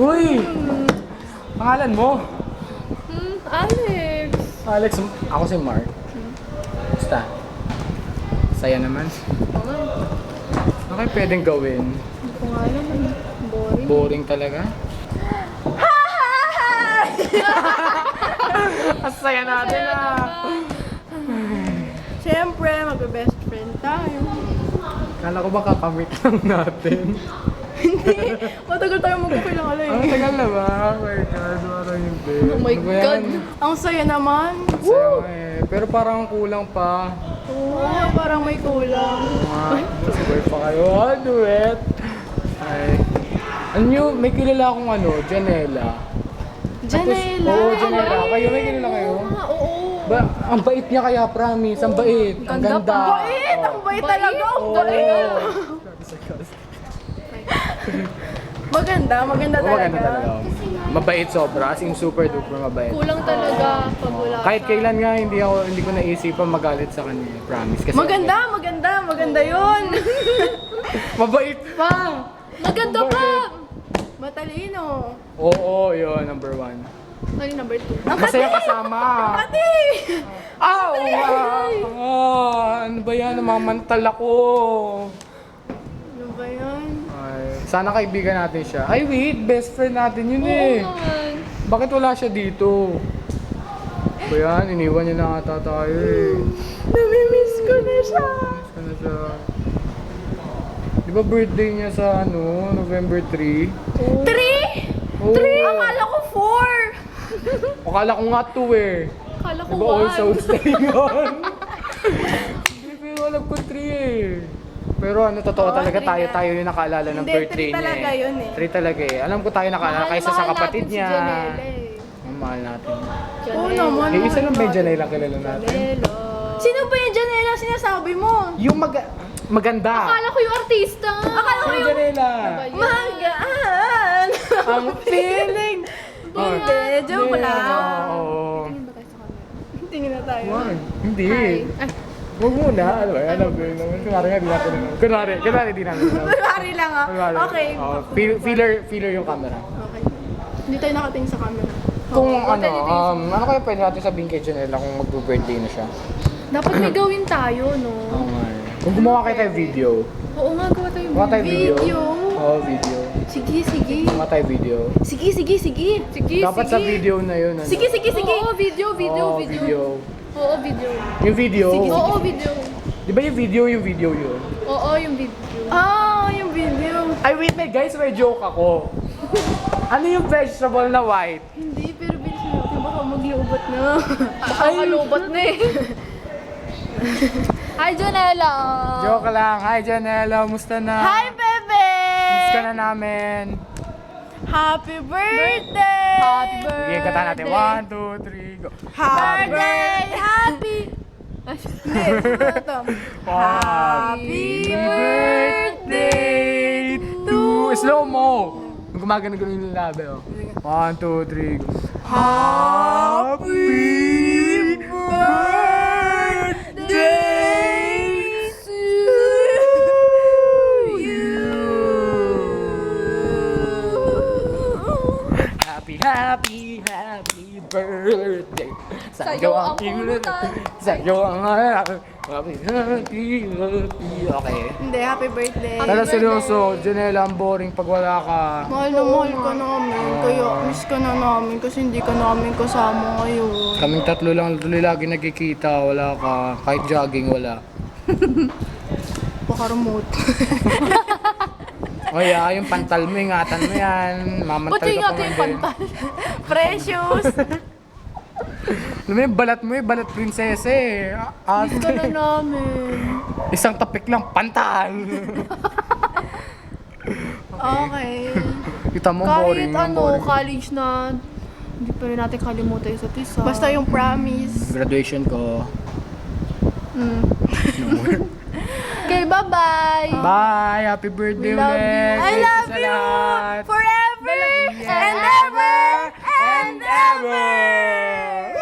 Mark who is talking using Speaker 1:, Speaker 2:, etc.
Speaker 1: Uy! Pangalan mo?
Speaker 2: Alex.
Speaker 1: Alex, ako si Mark. Basta. Saya naman. Ano kayo pwedeng gawin?
Speaker 2: Hindi ko nga alam. Boring.
Speaker 1: Boring talaga? Ang saya natin
Speaker 2: Siyempre, magbe-best friend tayo.
Speaker 1: Kala ko ba kakamit lang natin?
Speaker 2: Hindi. Matagal tayo magkakilala
Speaker 1: Ang
Speaker 2: eh.
Speaker 1: tagal na ba? Oh my God, parang hindi.
Speaker 2: Oh my
Speaker 1: Ano ba yan?
Speaker 2: God. Ang saya naman.
Speaker 1: Ang saya nga eh. Pero parang kulang pa.
Speaker 2: Oo, parang may kulang.
Speaker 1: Sabay pa kayo. Duet. Ay. Ano, may kilala akong Janela.
Speaker 2: Janela.
Speaker 1: Oo, Janela. Kayo, may kilala kayo?
Speaker 2: Oo.
Speaker 1: Ang bait niya kaya, promise. Ang bait. Ang ganda.
Speaker 2: Bait! Ang bait talaga. Ang
Speaker 1: Oo.
Speaker 2: bait. Maganda
Speaker 1: Maganda
Speaker 2: talaga.
Speaker 1: talaga. Mabait sobra. As in super duper mabait.
Speaker 2: Kulang talaga pag wala
Speaker 1: Kahit
Speaker 2: ka.
Speaker 1: kailan nga hindi ko naisipan magalit sa kanya. Promise. Kasi
Speaker 2: Maganda yun.
Speaker 1: mabait pa!
Speaker 2: Maganda
Speaker 1: Mabait.
Speaker 2: pa. Matalino.
Speaker 1: Oo, yun. Number 1.
Speaker 2: Ano yung number 2? Ang
Speaker 1: Masaya kasama.
Speaker 2: Kati!
Speaker 1: Ow! Ano ba yan? Namamantal ako.
Speaker 2: Ano ba yan?
Speaker 1: Ay, sana kaibigan natin siya. Ay wait, best friend natin yun eh.
Speaker 2: naman.
Speaker 1: Bakit wala siya dito? Ba yan? Iniwan niya na ata tayo eh.
Speaker 2: Namimiss ko na siya.
Speaker 1: Miss ko na siya. Di ba birthday niya sa November 3?
Speaker 2: 3?
Speaker 1: Oo.
Speaker 2: Akala ko 4.
Speaker 1: Akala ko nga 2 eh.
Speaker 2: Akala ko
Speaker 1: Di ba All
Speaker 2: 1.
Speaker 1: Souls Day yun? Hindi ko alam ko 3 eh. Pero totoo
Speaker 2: Oo,
Speaker 1: talaga
Speaker 2: 3 nga.
Speaker 1: tayo yung nakaalala ng
Speaker 2: Hindi,
Speaker 1: birthday
Speaker 2: 3
Speaker 1: niya
Speaker 2: talaga yun eh.
Speaker 1: 3 talaga eh. Alam ko tayo nakaalala kaysa sa kapatid niya. Ang mahal natin.
Speaker 2: Oo naman.
Speaker 1: Eh, isa lang ba yung Janela kilala natin?
Speaker 2: Sino ba yung Janela sinasabi mo?
Speaker 1: Yung maganda.
Speaker 2: Akala ko yung artista. Akala ko
Speaker 1: Sino
Speaker 2: yung
Speaker 1: Janela?
Speaker 2: magaan.
Speaker 1: Ang feeling!
Speaker 2: Hindi, joke lang.
Speaker 1: Oo.
Speaker 2: Tingin na tayo.
Speaker 1: Wag. Hindi. Huwag muna. Ano ba? Alam ko yun naman. Kunwari nga, di natin alam. Kunwari di namin alam.
Speaker 2: Kunwari lang ah.
Speaker 1: Kunwari.
Speaker 2: Okay.
Speaker 1: Oo, feeler yung camera.
Speaker 2: Okay. Hindi tayo nakatingin sa camera.
Speaker 1: Kung
Speaker 2: Oo,
Speaker 1: ano kaya pwede natin sabihin kay Janela kung mag-birthday na siya?
Speaker 2: Dapat may gawin tayo, no?
Speaker 1: Oo nga eh. Kung gumawa kayo tayo video.
Speaker 2: Oo nga, gawa tayo
Speaker 1: Gawa tayo video.
Speaker 2: video.
Speaker 1: Oo, video.
Speaker 2: Sige.
Speaker 1: Gumawa tayo video.
Speaker 2: Sige.
Speaker 1: Dapat sa video na yun.
Speaker 2: Sige. Oo, video.
Speaker 1: Oo, video.
Speaker 2: Oo, video.
Speaker 1: Yung video.
Speaker 2: Oo, video.
Speaker 1: Di ba yung video yun?
Speaker 2: Oo, yung video. Yung video.
Speaker 1: Ay, wait na guys, may joke ako. Ano yung vegetable na white?
Speaker 2: Hindi, pero bilisan natin. Baka maglubat na. Baka malubat na eh. Hi, Janela!
Speaker 1: Joke lang. Hi, Janela. Musta na?
Speaker 2: Hi, bebe!
Speaker 1: Miss ka na namin.
Speaker 2: Happy birthday! Happy birthday!
Speaker 1: Sige, kata natin. 1, 2, 3, go.
Speaker 2: Happy birthday! Happy! Hindi, ito. Happy birthday
Speaker 1: to... Slow mo! Gumagano yung labi, oh. 1, 2, 3, go. Happy birthday
Speaker 2: to you!
Speaker 1: Happy birthday sa'yo ang pulutan. Sa'yo ang happy birthday. Okay.
Speaker 2: Hindi, happy birthday.
Speaker 1: Pero seryoso, Janela, ang boring pag wala ka.
Speaker 2: Mahal na mahal ka namin, kaya miss ka na namin kasi hindi ka namin kasama ngayon.
Speaker 1: Kaming tatlo lang tuloy lagi nagkikita, wala ka. Kahit jogging, wala.
Speaker 2: Baka remote.
Speaker 1: O yung pantal mo, ingatan mo yan. Mamantal
Speaker 2: Pati
Speaker 1: ka
Speaker 2: nga
Speaker 1: pa man
Speaker 2: yung
Speaker 1: din.
Speaker 2: pantal. Precious!
Speaker 1: Alam mo yung balat mo, balat prinsesa eh.
Speaker 2: Miss ka na namin.
Speaker 1: Isang tapik lang, pantal!
Speaker 2: Okay.
Speaker 1: Kita mo,
Speaker 2: Kahit
Speaker 1: boring. boring.
Speaker 2: college na, hindi pa rin natin kalimutan isa't isa. Basta yung promise.
Speaker 1: Graduation ko.
Speaker 2: Okay, bye-bye!
Speaker 1: Bye! Happy birthday
Speaker 2: We love you.
Speaker 1: ulit!
Speaker 2: I
Speaker 1: Thank
Speaker 2: love
Speaker 1: sa
Speaker 2: you
Speaker 1: lahat.
Speaker 2: forever
Speaker 1: Yes.
Speaker 2: and ever and ever!